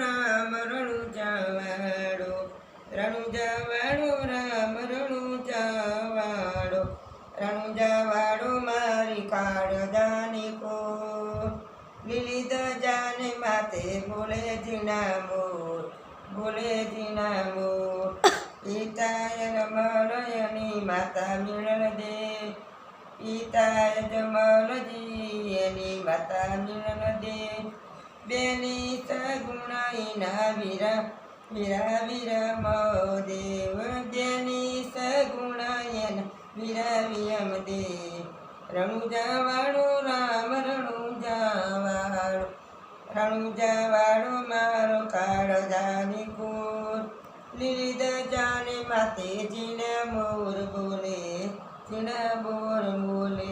રામ રણુજાવાળો, રણુજાવાળો રામ રણુજાવાળો, રણુજાવાળો મારી કાળજાની કોર, લીલી ધજાને માથે બોલે ઝીણા મોર, બોલે ઝીણા મોર. પિતાય રમલયની માતા મિળન દે, પિતાય જમલજી એની માતા મિળન દે, બેની સગુણાઈના વીરા વીરા વીરમ દેવ, બેની સગુણાયન વીરા વિયમ દેવ. રણુજાવાળો રામ રણુજાવાળો, રણુજાવાળો મારો કાળજાની કોર, લીલી ધજાને માથે ઝીણા મોર બોલે, ઝીણા મોર બોલે.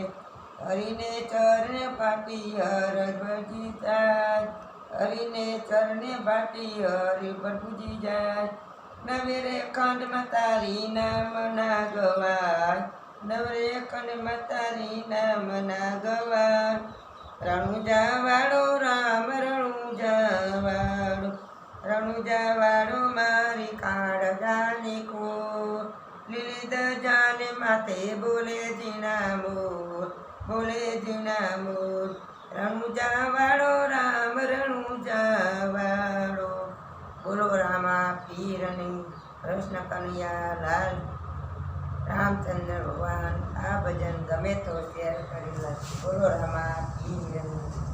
હરીને ચરણે પાટી હર ભજી જાય, હરીને ચરણે પાટી હરિ પર પૂજી જાય. નવેરે ખંડમાં તારી નામ ના ગવાય, નવરે ખંડમાં તારી નામ ના ગવાય. રણુજાવાળો રામ રણુજાવાળો, રણુજાવાળો મારી કાળજાની કોર, લીલી ધજાને માથે બોલે ઝીણા મોર, બોલે ઝીણા મોર. રણુજાવાળો રામ રણુજાવાળો. બોલો રામા પીરની કૃષ્ણ કનૈયા લાલ, રામચંદ્ર ભગવાન. આ ભજન ગમે તો શેર કરી લો. બોલો રામા પીરની.